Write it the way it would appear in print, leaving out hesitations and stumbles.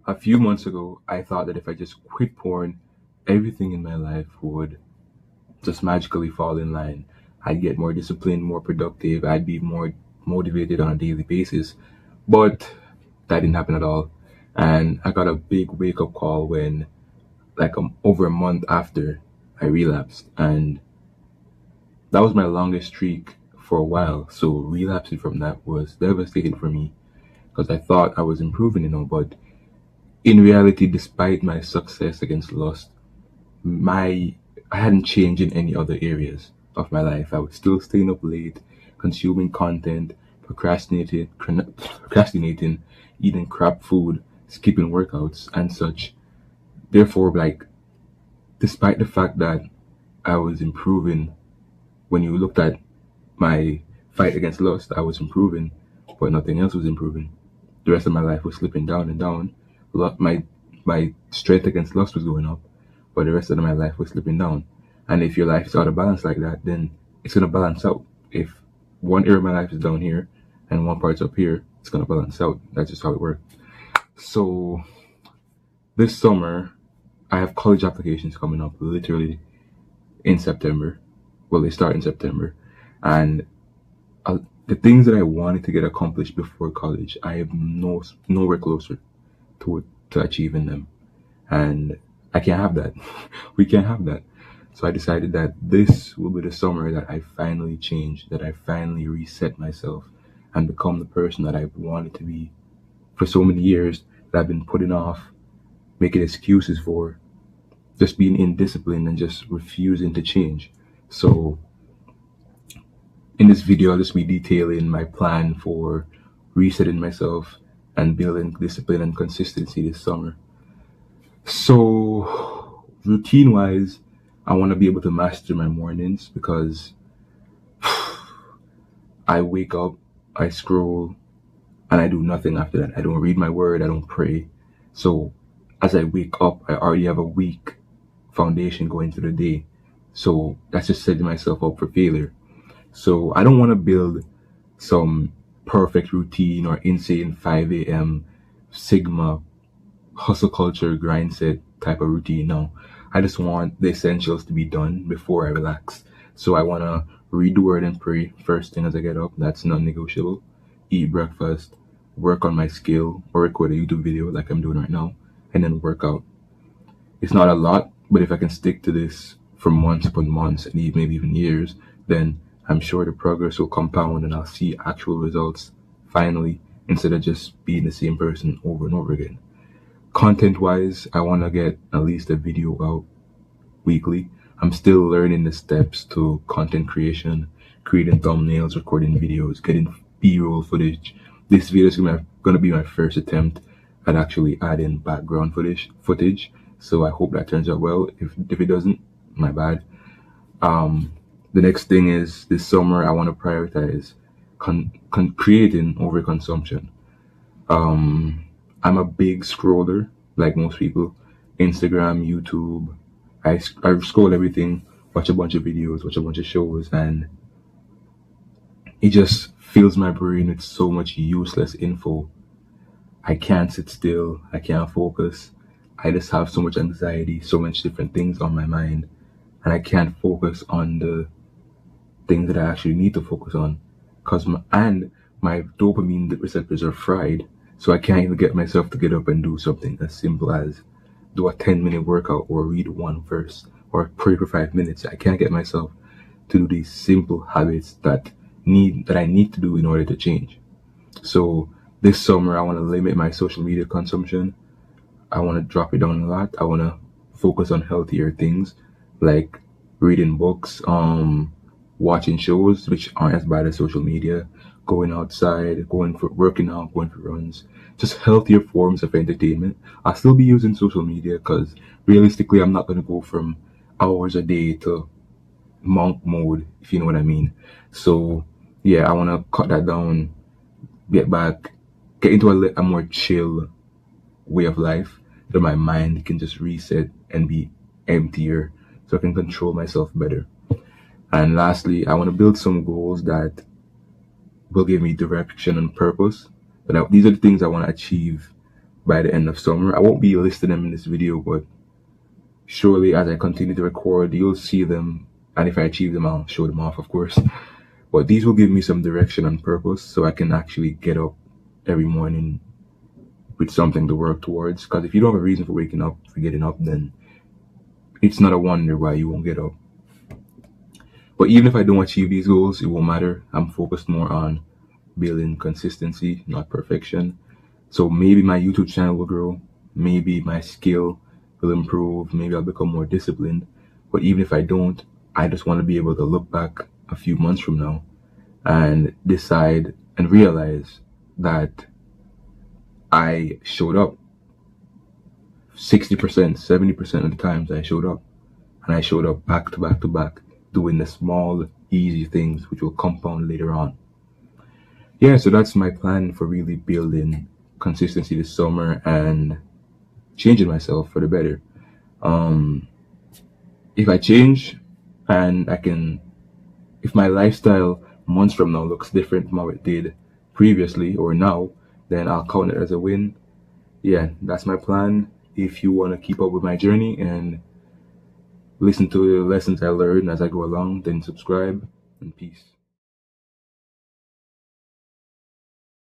A few months ago, I thought that if I just quit porn, everything in my life would just magically fall in line. I'd get more disciplined, more productive, I'd be more motivated on a daily basis. But that didn't happen at all. And I got a big wake up call when, over a month after, I relapsed. And that was my longest streak for a while. So relapsing from that was devastating for me because I thought I was improving. But in reality, despite my success against lust, my I hadn't changed in any other areas of my life. I was still staying up late, consuming content, procrastinating, eating crap food, skipping workouts and such. Therefore, despite the fact that I was improving, when you looked at my fight against lust, I was improving, but nothing else was improving. The rest of my life was slipping down and down. My strength against lust was going up, but the rest of my life was slipping down. And if your life is out of balance like that, then it's gonna balance out. If one area of my life is down here and one part's up here, it's gonna balance out. That's just how it works. So this summer, I have college applications coming up literally in September. Well, they start in September, and the things that I wanted to get accomplished before college, I have nowhere closer to achieving them, and I can't have that. We can't have that. So I decided that this will be the summer that I finally change, that I finally reset myself and become the person that I've wanted to be for so many years that I've been putting off, making excuses for, just being indisciplined and just refusing to change. So in this video, I'll just be detailing my plan for resetting myself and building discipline and consistency this summer. So routine wise, I want to be able to master my mornings because I wake up, I scroll, and I do nothing after that. I don't read my word, I don't pray. So as I wake up, I already have a weak foundation going through the day. So that's just setting myself up for failure. So I don't want to build some perfect routine or insane 5 a.m. Sigma hustle culture grind set type of routine. No, I just want the essentials to be done before I relax. So I want to read the word and pray first thing as I get up. That's non-negotiable. Eat breakfast, work on my skill, or record a YouTube video like I'm doing right now, and then work out. It's not a lot, but if I can stick to this for months upon months and maybe even years, then I'm sure the progress will compound and I'll see actual results finally, instead of just being the same person over and over again. Content wise, I want to get at least a video out weekly. I'm still learning the steps to content creation, creating thumbnails, recording videos, getting B-roll footage. This video is going to be my first attempt at actually adding background footage. So I hope that turns out well. If it doesn't, my bad. The next thing is this summer I want to prioritize creating over consumption. I'm a big scroller, like most people. Instagram, YouTube. I scroll everything, watch a bunch of videos, watch a bunch of shows, and it just fills my brain with so much useless info. I can't sit still. I can't focus. I just have so much anxiety, so much different things on my mind, and I can't focus on the things that I actually need to focus on. My dopamine receptors are fried, so I can't even get myself to get up and do something as simple as do a 10-minute workout or read one verse or pray for 5 minutes. I can't get myself to do these simple habits that I need to do in order to change. So this summer I want to limit my social media consumption. I want to drop it down a lot. I want to focus on healthier things like reading books, watching shows which aren't as bad as social media, going outside, going for working out, going for runs, just healthier forms of entertainment. I'll still be using social media because realistically I'm not going to go from hours a day to monk mode, if you know what I mean. So yeah, I want to cut that down, get into a more chill way of life, so my mind can just reset and be emptier, so I can control myself better. And lastly, I want to build some goals that will give me direction and purpose. But these are the things I want to achieve by the end of summer. I won't be listing them in this video, but surely as I continue to record, you'll see them. And if I achieve them, I'll show them off, of course. But these will give me some direction and purpose so I can actually get up every morning with something to work towards. Because if you don't have a reason for waking up, for getting up, then it's not a wonder why you won't get up. But even if I don't achieve these goals, it won't matter. I'm focused more on building consistency, not perfection. So maybe my YouTube channel will grow, maybe my skill will improve, maybe I'll become more disciplined. But even if I don't, I just want to be able to look back a few months from now and decide and realize that I showed up 60%, 70% of the times I showed up. And I showed up back to back to back, doing the small, easy things which will compound later on. Yeah, so that's my plan for really building consistency this summer and changing myself for the better. If I change and if my lifestyle months from now looks different from how it did previously or now, then I'll count it as a win. Yeah, that's my plan. If you want to keep up with my journey and listen to the lessons I learned as I go along, then subscribe, and peace.